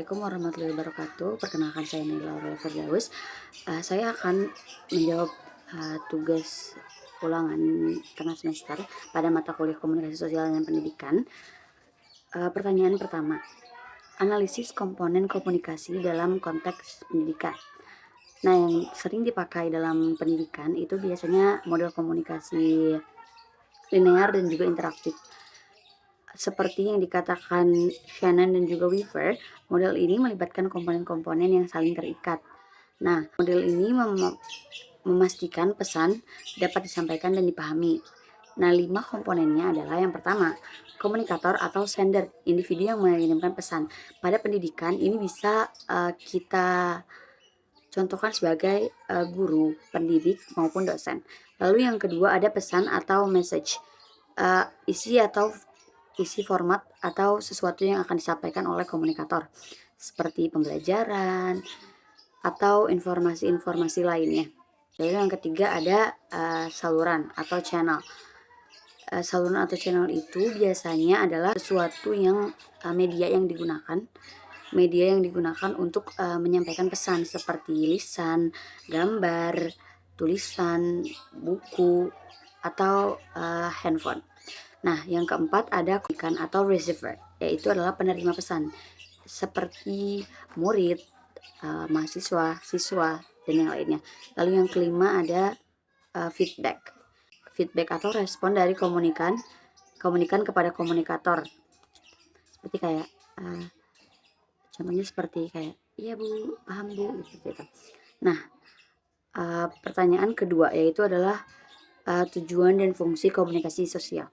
Assalamualaikum warahmatullahi wabarakatuh. Perkenalkan saya Naila Aurel Firdaus. Saya akan menjawab tugas ulangan tengah semester pada mata kuliah Komunikasi Sosial dan Pendidikan. Pertanyaan pertama, analisis komponen komunikasi dalam konteks pendidikan. Nah, yang sering dipakai dalam pendidikan itu biasanya model komunikasi linear dan juga interaktif. Seperti yang dikatakan Shannon dan juga Weaver, model ini melibatkan komponen-komponen yang saling terikat. Nah, model ini memastikan pesan dapat disampaikan dan dipahami. Nah, 5 komponennya adalah yang pertama, komunikator atau sender, individu yang mengirimkan pesan. Pada pendidikan ini bisa kita contohkan sebagai guru, pendidik maupun dosen. Lalu yang kedua ada pesan atau message, isi format atau sesuatu yang akan disampaikan oleh komunikator seperti pembelajaran atau informasi-informasi lainnya. Lalu yang ketiga ada saluran atau channel. Saluran atau channel itu biasanya adalah sesuatu yang media yang digunakan untuk menyampaikan pesan seperti lisan, gambar, tulisan, buku, atau handphone. Nah, yang keempat ada komunikan atau receiver, yaitu adalah penerima pesan seperti murid, mahasiswa, siswa, dan yang lainnya. Lalu yang kelima ada feedback. Feedback atau respon dari komunikan kepada komunikator. Seperti kayak contohnya seperti kayak, iya Bu, paham Bu, gitu. Nah, pertanyaan kedua yaitu adalah tujuan dan fungsi komunikasi sosial.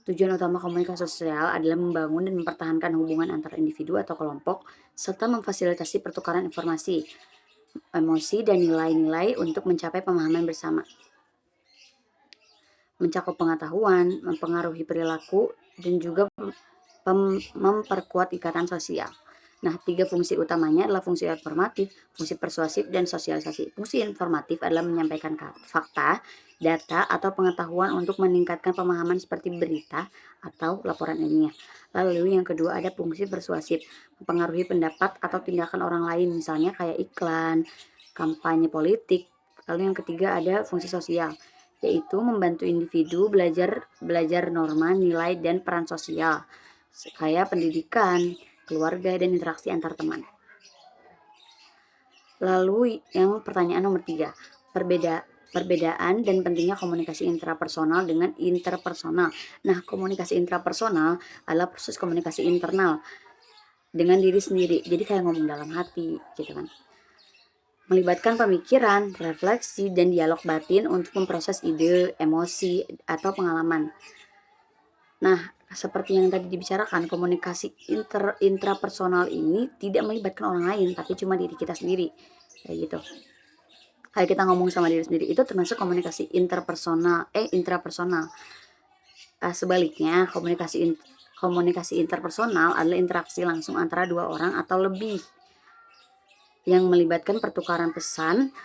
Tujuan utama komunikasi sosial adalah membangun dan mempertahankan hubungan antar individu atau kelompok, serta memfasilitasi pertukaran informasi, emosi, dan nilai-nilai untuk mencapai pemahaman bersama. Mencakup pengetahuan, mempengaruhi perilaku, dan juga memperkuat ikatan sosial. Nah, 3 fungsi utamanya adalah fungsi informatif, fungsi persuasif, dan sosialisasi. Fungsi informatif adalah menyampaikan fakta, data, atau pengetahuan untuk meningkatkan pemahaman seperti berita atau laporan ilmiah. Lalu yang kedua ada fungsi persuasif, mempengaruhi pendapat atau tindakan orang lain, misalnya kayak iklan, kampanye politik. Lalu yang ketiga ada fungsi sosial, yaitu membantu individu belajar norma, nilai, dan peran sosial, kayak pendidikan, keluarga, dan interaksi antar teman. Lalu yang pertanyaan nomor 3, perbedaan dan pentingnya komunikasi intrapersonal dengan interpersonal. Nah, komunikasi intrapersonal adalah proses komunikasi internal dengan diri sendiri. Jadi kayak ngomong dalam hati gitu kan. Melibatkan pemikiran, refleksi, dan dialog batin untuk memproses ide, emosi, atau pengalaman. Nah, seperti yang tadi dibicarakan, komunikasi intrapersonal ini tidak melibatkan orang lain, tapi cuma diri kita sendiri, kayak gitu. Kayak kita ngomong sama diri sendiri, itu termasuk komunikasi intrapersonal. Sebaliknya, komunikasi interpersonal adalah interaksi langsung antara 2 orang atau lebih yang melibatkan pertukaran pesan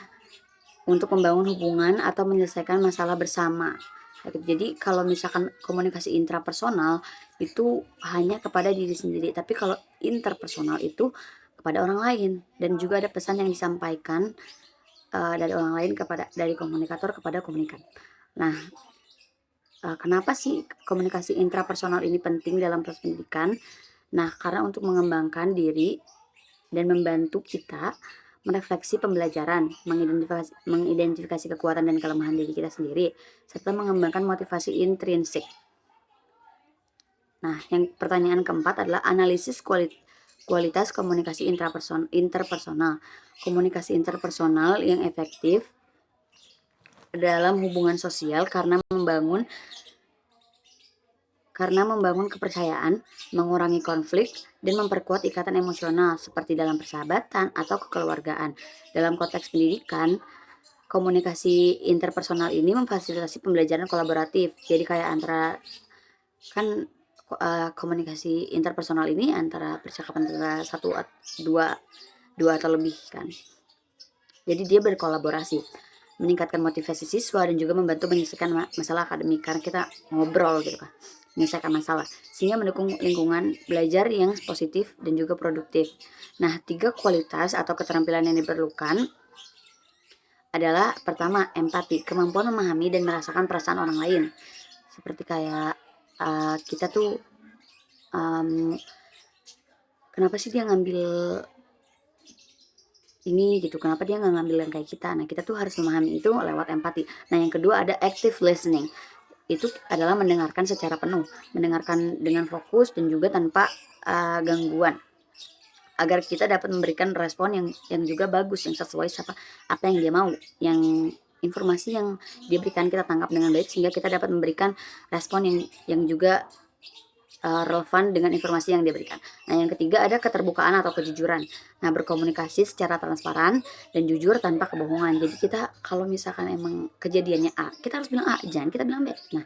untuk membangun hubungan atau menyelesaikan masalah bersama. Jadi kalau misalkan komunikasi intrapersonal itu hanya kepada diri sendiri, tapi kalau interpersonal itu kepada orang lain, dan juga ada pesan yang disampaikan dari orang lain dari komunikator kepada komunikan. Nah, kenapa sih komunikasi intrapersonal ini penting dalam proses pendidikan? Nah, karena untuk mengembangkan diri dan membantu kita merefleksi pembelajaran, mengidentifikasi kekuatan dan kelemahan diri kita sendiri, serta mengembangkan motivasi intrinsik. Nah, yang pertanyaan keempat adalah analisis kualitas komunikasi interpersonal. Komunikasi interpersonal yang efektif dalam hubungan sosial karena membangun kepercayaan, mengurangi konflik, dan memperkuat ikatan emosional seperti dalam persahabatan atau kekeluargaan. Dalam konteks pendidikan, komunikasi interpersonal ini memfasilitasi pembelajaran kolaboratif. Jadi kayak komunikasi interpersonal ini antara percakapan antara dua atau lebih kan. Jadi dia berkolaborasi, meningkatkan motivasi siswa dan juga membantu menyelesaikan masalah akademik karena kita ngobrol gitu kan. menyelesaikan masalah, sehingga mendukung lingkungan belajar yang positif dan juga produktif. Nah, 3 kualitas atau keterampilan yang diperlukan adalah pertama, empati, kemampuan memahami dan merasakan perasaan orang lain. Seperti kayak kita tuh kenapa sih dia ngambil ini gitu, kenapa dia nggak ngambil yang kayak kita. Nah, kita tuh harus memahami itu lewat empati. Nah, yang kedua ada active listening, itu adalah mendengarkan secara penuh, mendengarkan dengan fokus dan juga tanpa gangguan, agar kita dapat memberikan respon yang juga bagus, yang sesuai apa yang dia mau, yang informasi yang dia berikan kita tangkap dengan baik, sehingga kita dapat memberikan respon yang juga relevan dengan informasi yang dia berikan. Nah, yang ketiga ada keterbukaan atau kejujuran. Nah, berkomunikasi secara transparan dan jujur tanpa kebohongan. Jadi kita kalau misalkan emang kejadiannya A, kita harus bilang A, jangan kita bilang B. Nah,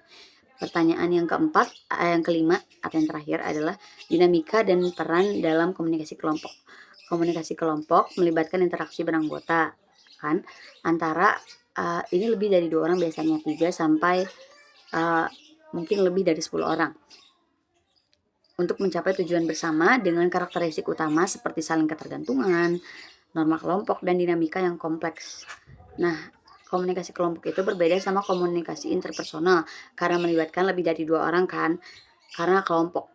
pertanyaan yang keempat, yang kelima atau yang terakhir adalah dinamika dan peran dalam komunikasi kelompok. Komunikasi kelompok melibatkan interaksi beranggota, kan? Antara ini lebih dari 2 orang, biasanya 3 sampai mungkin lebih dari 10 orang. Untuk mencapai tujuan bersama dengan karakteristik utama seperti saling ketergantungan, norma kelompok, dan dinamika yang kompleks. Nah, komunikasi kelompok itu berbeda sama komunikasi interpersonal karena melibatkan lebih dari 2 orang kan, karena kelompok.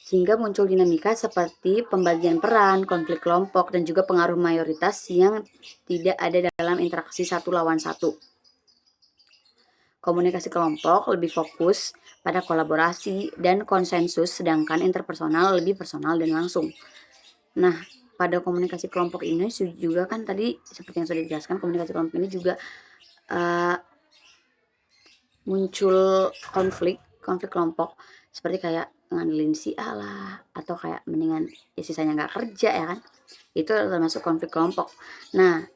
Sehingga muncul dinamika seperti pembagian peran, konflik kelompok, dan juga pengaruh mayoritas yang tidak ada dalam interaksi satu lawan satu. Komunikasi kelompok lebih fokus pada kolaborasi dan konsensus, sedangkan interpersonal lebih personal dan langsung. Nah, pada komunikasi kelompok ini juga kan tadi seperti yang sudah dijelaskan, komunikasi kelompok ini juga muncul konflik kelompok, seperti kayak ngandelin si A lah, atau kayak mendingan ya sisanya nggak kerja ya kan, itu termasuk konflik kelompok. Nah,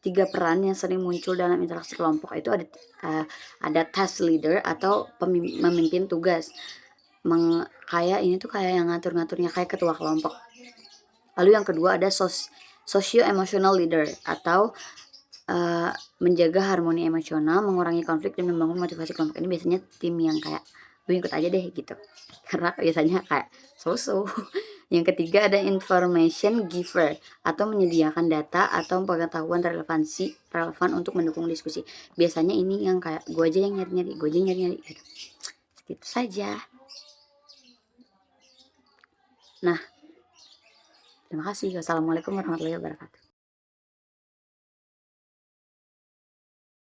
3 peran yang sering muncul dalam interaksi kelompok itu ada task leader atau memimpin tugas, kayak ini tuh kayak yang ngatur-ngaturnya kayak ketua kelompok. Lalu yang kedua ada socio-emotional leader atau menjaga harmoni emosional, mengurangi konflik, dan membangun motivasi kelompok. Ini biasanya tim yang kayak gue ikut aja deh gitu, karena biasanya kayak so-so. Yang ketiga ada information giver atau menyediakan data atau pengetahuan relevan untuk mendukung diskusi. Biasanya ini yang kayak gue aja yang nyari-nyari gitu. Segitu saja. Nah, terima kasih. Wassalamualaikum warahmatullahi wabarakatuh.